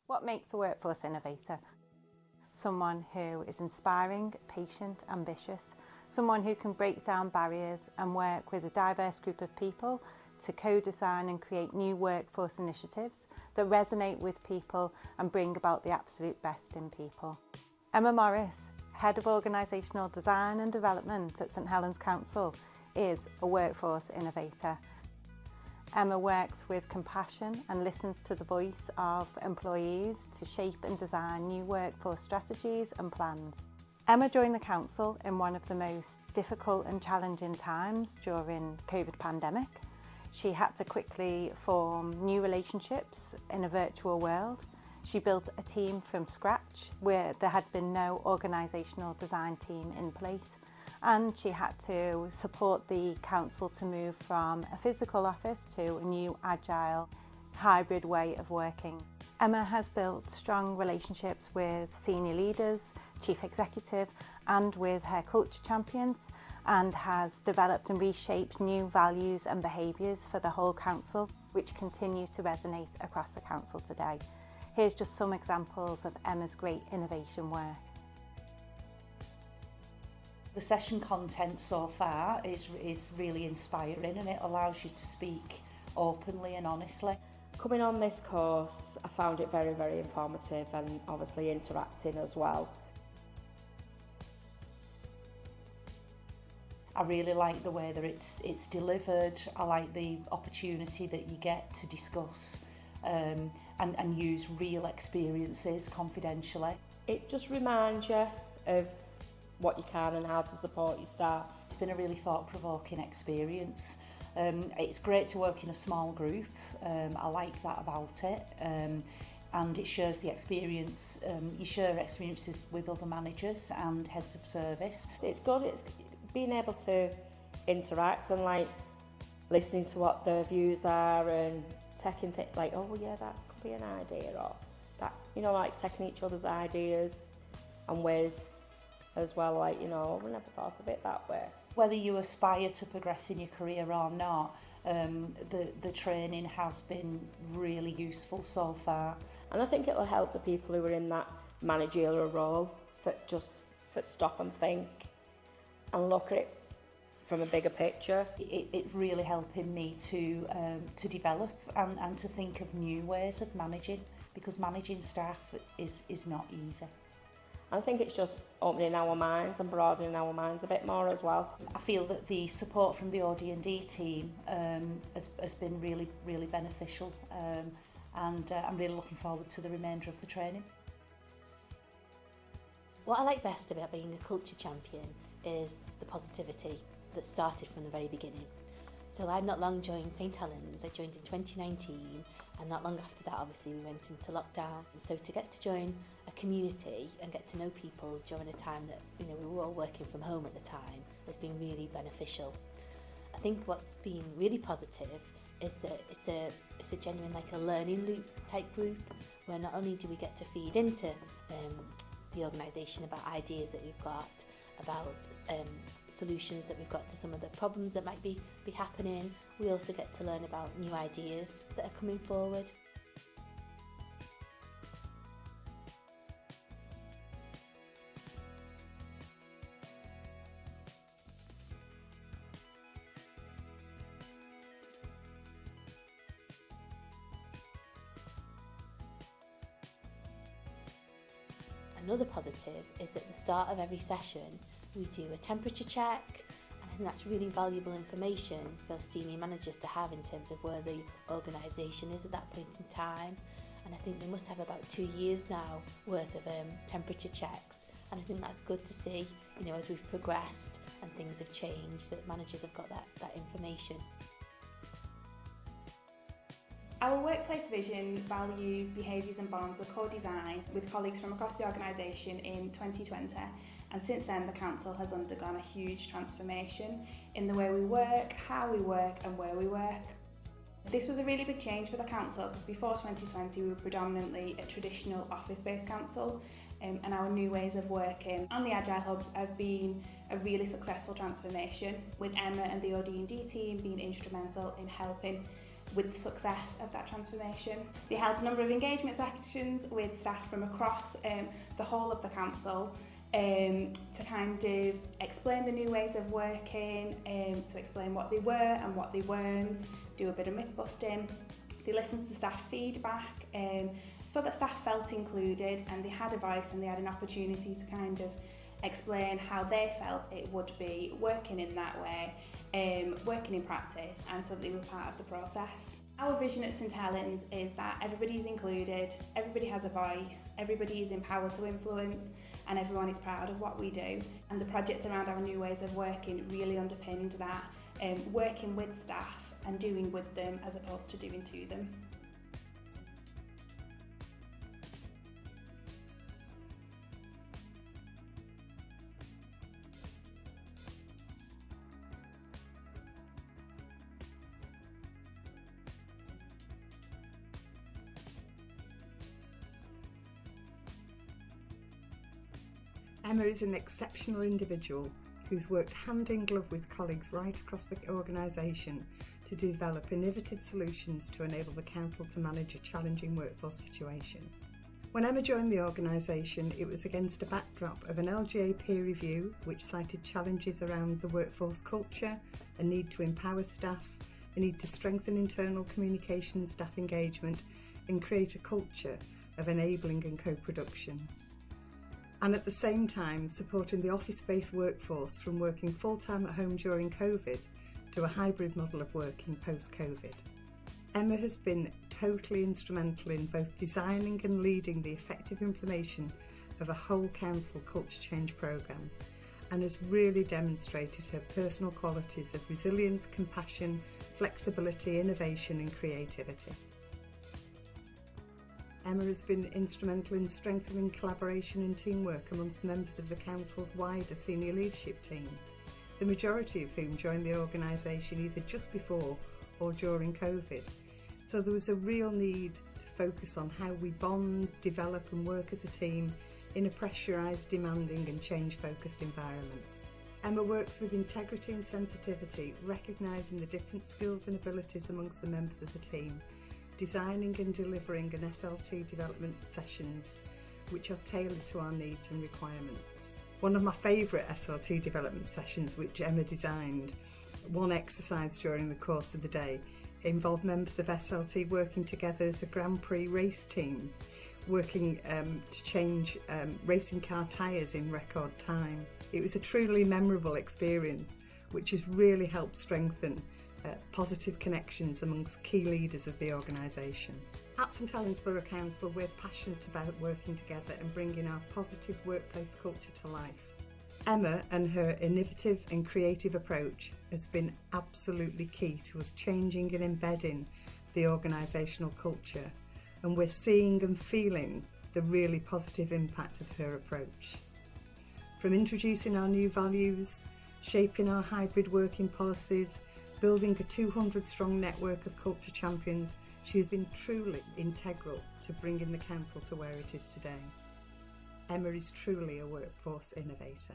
What makes a workforce innovator? Someone who is inspiring, patient, ambitious, someone who can break down barriers and work with a diverse group of people to co-design and create new workforce initiatives that resonate with people and bring about the absolute best in people. Emma Morris, Head of Organisational Design and Development at St Helens Council, is a workforce innovator. Emma works with compassion and listens to the voice of employees to shape and design new workforce strategies and plans. Emma joined the council in one of the most difficult and challenging times during COVID pandemic. She had to quickly form new relationships in a virtual world. She built a team from scratch where there had been no organisational design team in place, and she had to support the council to move from a physical office to a new agile hybrid way of working. Emma has built strong relationships with senior leaders, chief executive and with her culture champions, and has developed and reshaped new values and behaviours for the whole council, which continue to resonate across the council today. Here's just some examples of Emma's great innovation work. The session content so far is really inspiring, and it allows you to speak openly and honestly. Coming on this course, I found it very, very informative and obviously interacting as well. I really like the way that it's delivered. I like the opportunity that you get to discuss and use real experiences confidentially. It just reminds you of what you can and how to support your staff. It's been a really thought-provoking experience. It's great to work in a small group. I like that about it. And it shares the experience. You share experiences with other managers and heads of service. It's good. It's being able to interact and like listening to what their views are and taking things like, oh yeah, that could be an idea, or that, you know, like taking each other's ideas and ways as well, like, you know, we never thought of it that way. Whether you aspire to progress in your career or not, the training has been really useful so far. And I think it will help the people who are in that managerial role that just stop and think and look at it from a bigger picture. It's really helping me to develop and to think of new ways of managing, because managing staff is not easy. I think it's just opening our minds and broadening our minds a bit more as well. I feel that the support from the OD&D team has been really, really beneficial, and I'm really looking forward to the remainder of the training. What I like best about being a culture champion is the positivity that started from the very beginning. So I not long joined St Helens. I joined in 2019, and not long after that obviously we went into lockdown. So to get to join a community and get to know people during a time that, you know, we were all working from home at the time has been really beneficial. I think what's been really positive is that it's a genuine, like a learning loop type group, where not only do we get to feed into the organisation about ideas that we've got, about solutions that we've got to some of the problems that might be happening, we also get to learn about new ideas that are coming forward. Another positive is at the start of every session we do a temperature check, and I think that's really valuable information for senior managers to have in terms of where the organisation is at that point in time. And I think they must have about 2 years now worth of temperature checks, and I think that's good to see, you know, as we've progressed and things have changed, that managers have got that information. Our workplace vision, values, behaviours and bonds were co-designed with colleagues from across the organisation in 2020, and since then the council has undergone a huge transformation in the way we work, how we work and where we work. This was a really big change for the council because before 2020 we were predominantly a traditional office-based council, and our new ways of working and the Agile Hubs have been a really successful transformation, with Emma and the OD&D team being instrumental in helping with the success of that transformation. They held a number of engagement sessions with staff from across the whole of the council to kind of explain the new ways of working, to explain what they were and what they weren't, do a bit of myth busting. They listened to staff feedback so that staff felt included and they had a voice and they had an opportunity to kind of explain how they felt it would be working in that way, working in practice, and so that they were part of the process. Our vision at St Helens is that everybody is included, everybody has a voice, everybody is empowered to influence, and everyone is proud of what we do. And the projects around our new ways of working really underpinned that, working with staff and doing with them as opposed to doing to them. Emma is an exceptional individual who's worked hand in glove with colleagues right across the organisation to develop innovative solutions to enable the council to manage a challenging workforce situation. When Emma joined the organisation, it was against a backdrop of an LGA peer review which cited challenges around the workforce culture, a need to empower staff, a need to strengthen internal communication and staff engagement, and create a culture of enabling and co-production. And at the same time supporting the office-based workforce from working full-time at home during COVID to a hybrid model of working post-COVID. Emma has been totally instrumental in both designing and leading the effective implementation of a whole council culture change programme, and has really demonstrated her personal qualities of resilience, compassion, flexibility, innovation and creativity. Emma has been instrumental in strengthening collaboration and teamwork amongst members of the council's wider senior leadership team, the majority of whom joined the organisation either just before or during COVID. So there was a real need to focus on how we bond, develop and work as a team in a pressurised, demanding and change-focused environment. Emma works with integrity and sensitivity, recognising the different skills and abilities amongst the members of the team, designing and delivering an SLT development sessions which are tailored to our needs and requirements. One of my favourite SLT development sessions which Emma designed, one exercise during the course of the day, involved members of SLT working together as a Grand Prix race team, working to change racing car tyres in record time. It was a truly memorable experience which has really helped strengthen positive connections amongst key leaders of the organisation. At St Helens Borough Council, we're passionate about working together and bringing our positive workplace culture to life. Emma and her innovative and creative approach has been absolutely key to us changing and embedding the organisational culture, and we're seeing and feeling the really positive impact of her approach. From introducing our new values, shaping our hybrid working policies, building a 200-strong network of culture champions, she has been truly integral to bringing the council to where it is today. Emma is truly a workforce innovator.